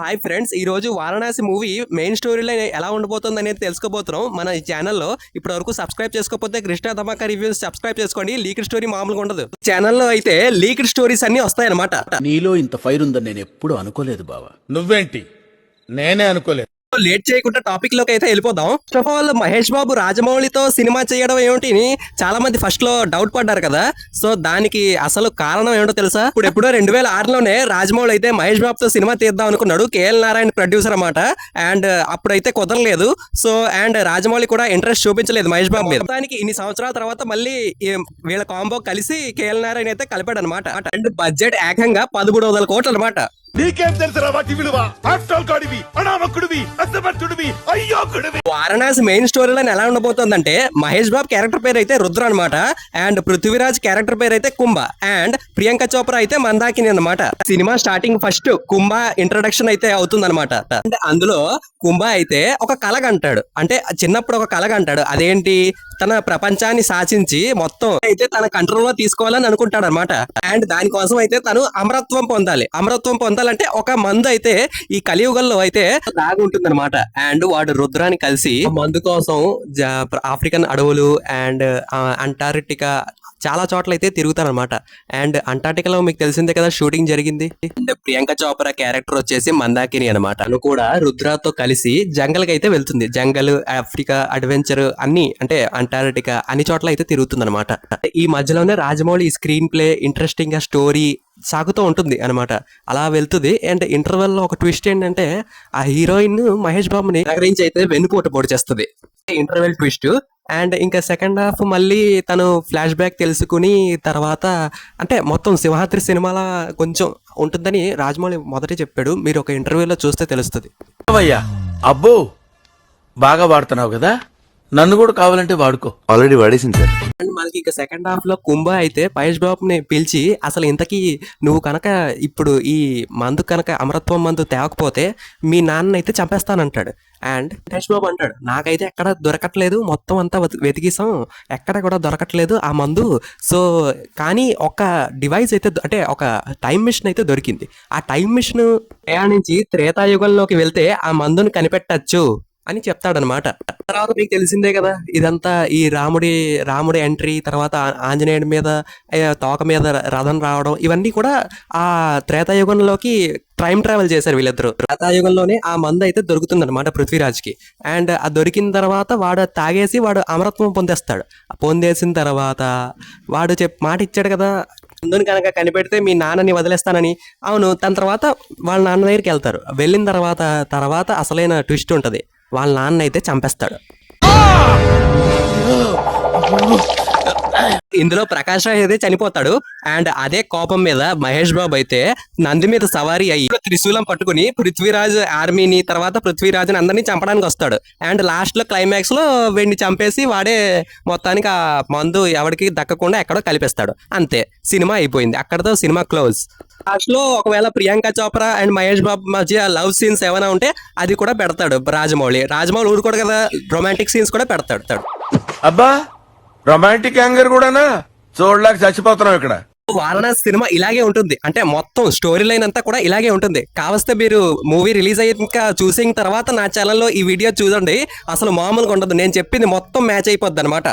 Hi friends, ఈ రోజు Varanasi movie main స్టోరీలో ఎలా ఉండబోతుంది అనేది తెలుసుకోబోతున్నాం మన ఈ ఛానల్లో. ఇప్పటి వరకు సబ్స్క్రైబ్ చేసుకోకపోతే కృష్ణ ధమాకా రివ్యూస్ సబ్స్క్రైబ్ చేసుకోండి. లీక్డ్ స్టోరీ మామూలుగా ఉండదు. ఛానల్లో అయితే లీక్డ్ స్టోరీస్ అన్ని వస్తాయి అనమాట. నీలో ఇంత ఫైర్ ఉందని నేను ఎప్పుడు అనుకోలేదు బావా. నువ్వేంటి? నేనే అనుకోలేదు. లేట్ చేయకుండా టాపిక్ లోకి అయితే వెళ్ళిపోదాం. First of all, Mahesh Babu రాజమౌళితో సినిమా చేయడం ఏమిటి చాలా మంది ఫస్ట్ లో డౌట్ పడ్డారు కదా. సో దానికి అసలు కారణం ఏమిటో తెలుసా? ఇప్పుడు ఎప్పుడో 2006లోనే రాజమౌళి అయితే మహేష్ బాబుతో సినిమా తీద్దాం అనుకున్నాడు. కేఎల్ నారాయణ ప్రొడ్యూసర్ అన్నమాట. అండ్ అప్పుడైతే కుదరలేదు. సో అండ్ రాజమౌళి కూడా ఇంట్రెస్ట్ చూపించలేదు మహేష్ బాబు మీద. దానికి ఇన్ని సంవత్సరాల తర్వాత మళ్ళీ వీళ్ళ కాంబో కలిసి కేఎల్ నారాయణ అయితే కలిపాడు అనమాట. అండ్ బడ్జెట్ ఏకంగా 1300 కోట్లు అనమాట. నీకేం తెలుసురా వాటి విలువ? ఆఫ్టర్ గాడివి, అనామకుడివి, అసమర్థుడివి, అయ్యోకుడివి. వారణాసి మెయిన్ స్టోరీలో ఎలా ఉండబోతుందంటే, మహేష్ బాబు క్యారెక్టర్ పేరు అయితే రుద్ర అనమాట. అండ్ పృథ్వీరాజ్ క్యారెక్టర్ పేరు అయితే కుంభ. అండ్ ప్రియాంక చోప్రా అయితే మందాకిని అనమాట. సినిమా స్టార్టింగ్ ఫస్ట్ కుంభ ఇంట్రడక్షన్ అయితే అవుతుంది అనమాట. అండ్ అందులో కుంభ అయితే ఒక కలగంటాడు. అంటే చిన్నప్పుడు ఒక కలగంటాడు. అదేంటి? తన ప్రపంచాన్ని శాసించి మొత్తం అయితే తన కంట్రోల్లో తీసుకోవాలని అనుకుంటాడు అనమాట. అండ్ దానికోసం అయితే తను అమరత్వం పొందాలి. అమరత్వం పొందాలంటే ఒక మందు అయితే ఈ కలియుగంలో అయితే లాగుంటుంది అనమాట. అండ్ వాడు రుద్రాన్ని కలిసి మందు కోసం ఆఫ్రికన్ అడవులు అండ్ అంటార్క్టికా చాలా చోట్ల అయితే తిరుగుతారనమాట. అండ్ అంటార్టికాలో మీకు తెలిసిందే కదా షూటింగ్ జరిగింది. అండ్ ప్రియాంక చోప్రా క్యారెక్టర్ వచ్చేసి మందాకిని అనమాట. తను కూడా రుద్రాతో కలిసి జంగల్ కి అయితే వెళ్తుంది. జంగల్, ఆఫ్రికా, అడ్వెంచర్ అన్ని అంటే అంటార్క్టికా అన్ని చోట్ల అయితే తిరుగుతుంది అనమాట. ఈ మధ్యలోనే రాజమౌళి స్క్రీన్ ప్లే ఇంట్రెస్టింగ్ గా స్టోరీ సాగుతూ ఉంటుంది అనమాట. అలా వెళ్తుంది. అండ్ ఇంటర్వెల్ లో ఒక ట్విస్ట్ ఏంటంటే, ఆ హీరోయిన్ మహేష్ బాబుని నగరించి అయితే వెన్నుపోటు పొడి చేస్తుంది. Interval twist. అండ్ ఇంకా సెకండ్ హాఫ్ మళ్ళీ తను ఫ్లాష్ బ్యాక్ తెలుసుకుని తర్వాత అంటే మొత్తం సింహాద్రి సినిమాలా కొంచెం ఉంటుందని రాజమౌళి మొదట చెప్పాడు. మీరు ఒక ఇంటర్వ్యూలో చూస్తే తెలుస్తుంది. అబ్బో, బాగా వాడుతున్నావు కదా, నన్ను కూడా కావాలంటే వాడుకో. Already వాడేసింది sir. అండ్ మనకి ఇక సెకండ్ హాఫ్ లో కుంభ అయితే మహేష్ బాబుని పిలిచి, అసలు ఇంతకీ నువ్వు కనుక ఇప్పుడు ఈ మందు కనుక అమరత్వం మందు తేవకపోతే మీ నాన్న అయితే చంపేస్తానంటాడు. అండ్ మహేష్ బాబు అంటాడు, నాకైతే ఎక్కడ దొరకట్లేదు, మొత్తం అంతా వెతికిసాం, ఎక్కడ కూడా దొరకట్లేదు ఆ మందు. సో కానీ ఒక డివైస్ అయితే అంటే ఒక టైం మిషన్ అయితే దొరికింది. ఆ టైం మిషన్ ప్రయాణించి త్రేతాయుగంలోకి వెళ్తే ఆ మందుని కనిపెట్టచ్చు అని చెప్తాడనమాట. తర్వాత మీకు తెలిసిందే కదా ఇదంతా, ఈ రాముడి ఎంట్రీ, తర్వాత ఆంజనేయుడి మీద తోక మీద రథం రావడం, ఇవన్నీ కూడా ఆ త్రేతాయుగంలోకి టైం ట్రావెల్ చేశారు వీళ్ళిద్దరు. త్రేతాయుగంలోనే ఆ మందు అయితే దొరుకుతుంది అనమాట పృథ్వీరాజ్కి. అండ్ ఆ దొరికిన తర్వాత వాడు తాగేసి వాడు అమరత్వం పొందేస్తాడు. పొందేసిన తర్వాత వాడు మాట ఇచ్చాడు కదా, మందుని కనుక కనిపెడితే మీ నాన్నని వదిలేస్తానని. అవును. తన తర్వాత వాళ్ళ నాన్న దగ్గరికి వెళ్తారు. వెళ్ళిన తర్వాత అసలైన ట్విస్ట్ ఉంటుంది. వాళ్ళ నాన్న అయితే చంపేస్తాడు. ఇందులో ప్రకాష్ రాజ్ అయితే చనిపోతాడు. అండ్ అదే కోపం మీద మహేష్ బాబు అయితే నంది మీద సవారీ అయ్యి త్రిశూలం పట్టుకుని పృథ్వీరాజ్ ఆర్మీని, తర్వాత పృథ్వీరాజుని అందరినీ చంపడానికి వస్తాడు. అండ్ లాస్ట్ లో క్లైమాక్స్ లో వీడిని చంపేసి వాడే మొత్తానికి ఆ మందు ఎవరికి దక్కకుండా ఎక్కడో కలిపేస్తాడు. అంతే, సినిమా అయిపోయింది. అక్కడతో సినిమా క్లోజ్. లాస్ట్ లో ఒకవేళ ప్రియాంక చోప్రా అండ్ మహేష్ బాబు మధ్య లవ్ సీన్స్ ఏమైనా ఉంటే అది కూడా పెడతాడు రాజమౌళి. ఊరుకోడు కదా, రొమాంటిక్ సీన్స్ కూడా పెడతాడు. అబ్బా, రొమాంటిక్ యాంగర్ కూడానా? చూడలేక చచ్చిపోతున్నాం ఇక్కడ. వారణాసి సినిమా ఇలాగే ఉంటుంది. అంటే మొత్తం స్టోరీ లైన్ అంతా కూడా ఇలాగే ఉంటుంది. కావస్తే మీరు మూవీ రిలీజ్ అయ్యాక చూసిన తర్వాత నా ఛానల్లో ఈ వీడియో చూడండి. అసలు మామూలుగా ఉండదు. నేను చెప్పింది మొత్తం మ్యాచ్ అయిపోద్ది అనమాట.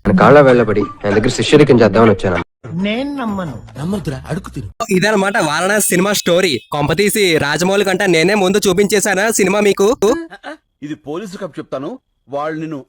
కాళ్ళ వెళ్ళబడి నా దగ్గర శిష్యరికం చేద్దామని వచ్చాను. నేను నమ్మదురా, అడుగు తిరు. ఇదనమాట వారణాసి సినిమా స్టోరీ. కొంపతీసి రాజమౌళి కంటే నేనే ముందు చూపించేశానా సినిమా మీకు? ఇది పోలీసు కప్ చెప్తాను, వాళ్ళు నిన్ను